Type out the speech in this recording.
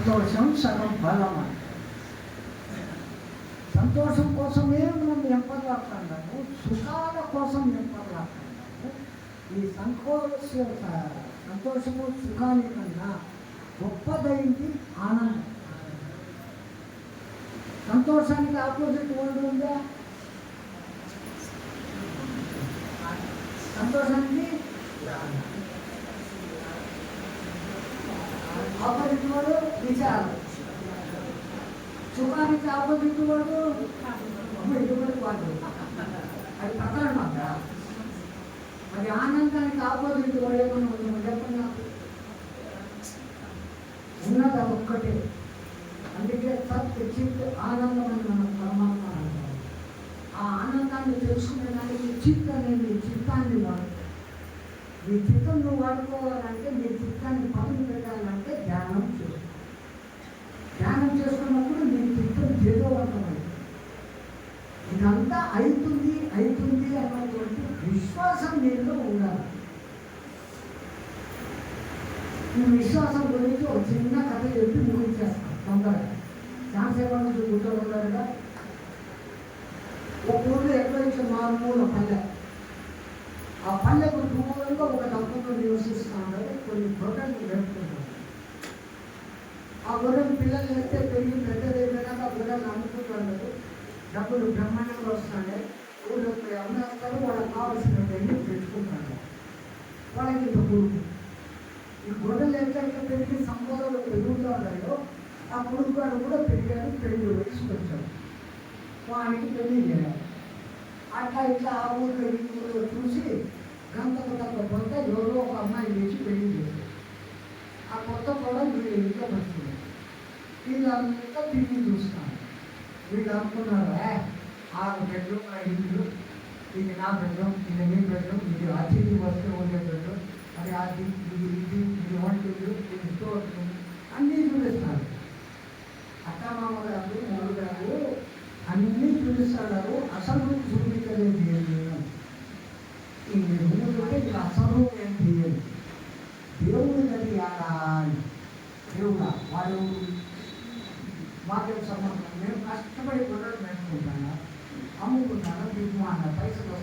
సంతోషం సగం బలం అంట. సంతోషం కోసమే మనం ఎంపర్లాడుతున్నాము, సుఖాల కోసం ఎంపర్లాడుతున్నాము. ఈ సంతోషము సుఖాని కన్నా గొప్పదైంది ఆనందం. సంతోషానికి ఆపోజిట్ వర్డ్ ఉందా? సంతోషానికి ఆపోజిట్ వర్డ్ విచారం. సుఖానికి ఆపోజిట్ వర్డ్ ఎటువంటి వాడు, అది ప్రకరణ. అది ఆనందానికి ఆపోజిట్ వర్డ్ ఏమన్నా ఉందో చెప్పండి. ఉన్నది అది ఒక్కటే. అందుకే సత్ చిత్ ఆనందం అని మనం పరమాత్మ అంటాం. ఆ ఆనందాన్ని తెలుసుకునే దానికి చిత్ అనేది చిత్తాన్ని వాడుతాం. మీ చిత్తం నువ్వు వాడుకోవాలంటే, మీ చిత్తాన్ని పదులు పెట్టాలంటే ధ్యానం చేసుకో. ధ్యానం చేసుకున్నప్పుడు మీ చిత్తం తేజోవంతమైంది. ఇదంతా అవుతుంది అన్నటువంటి విశ్వాసం మీలో ఉండాలి. ఈ విశ్వాసం గురించి ఒక చిన్న కథ చెప్పి ముగించేస్తాం తొందరగా. చాలాసేపు నుంచి కూర్చోగలరుగా. ఒక ఊళ్ళో ఎక్కడో ఇచ్చిన మామూలు పల్లె. ఆ పల్లెకు దూరంగా ఒక దంపతులు నివసిస్తూ ఉంటారు. కొన్ని గొర్రెలు పెట్టుకుంటారు. ఆ గొర్రెలు పిల్లలు వేస్తే పెరిగి పెద్దదైపోయినాక ఆ గొర్రెలు అమ్ముకుంటుంటారు. డబ్బులు బ్రహ్మాండంగా వస్తున్నాయి. ఊళ్ళోకి అమ్మేస్తారు. వాళ్ళకి కావాల్సినవన్నీ పెట్టుకుంటారు. వాళ్ళకి ఇంత కొడుకు. ఈ గొర్రెలు ఎట్లయితే పెరిగి సంపదలు పెరుగుతూ ఉన్నాయో, ఆ కొడుకు గారు కూడా పెరిగారు. పెళ్లి వేసుకొచ్చారు. వానికి పెళ్లి చేయాలి. అట్లా ఇట్లా ఆ ఊళ్ళో ఈ ఊళ్ళో చూసి గంటకు తగ్గపోతే ఎవరో ఒక అమ్మాయి వేసి పెళ్లి చేశారు. ఆ కొత్త కూడా వీళ్ళు ఇంట్లో వస్తుంది. వీళ్ళంతా తిరిగి చూస్తున్నారు. వీళ్ళు అనుకున్నారు, 6 బెడ్రూమ్ నా ఇల్లు, ఇది నా బెడ్రూమ్, ఇది మీ బెడ్రూమ్, ఇది అతిథి వస్తే ఉండే బెడ్రూమ్, అది అది ఇది వంటిల్లు, ఇది స్టోర్ అన్నీ చూపిస్తున్నారు. అత్తమామ గారు మూడు గారు అన్నీ చూపిస్తున్నారు. అసలు చూపించలేదు ఏమి. ఈ రూములుంటే ఇది అసలు ఏం తెలియదు. దేవుడు కలిగాడా? దేవుడా వాడు మాకేం సంబంధం? మేము కష్టపడి గొడవలు పెట్టుకుంటాను, అమ్ముకుంటాను, దిగ్మాన పైసలు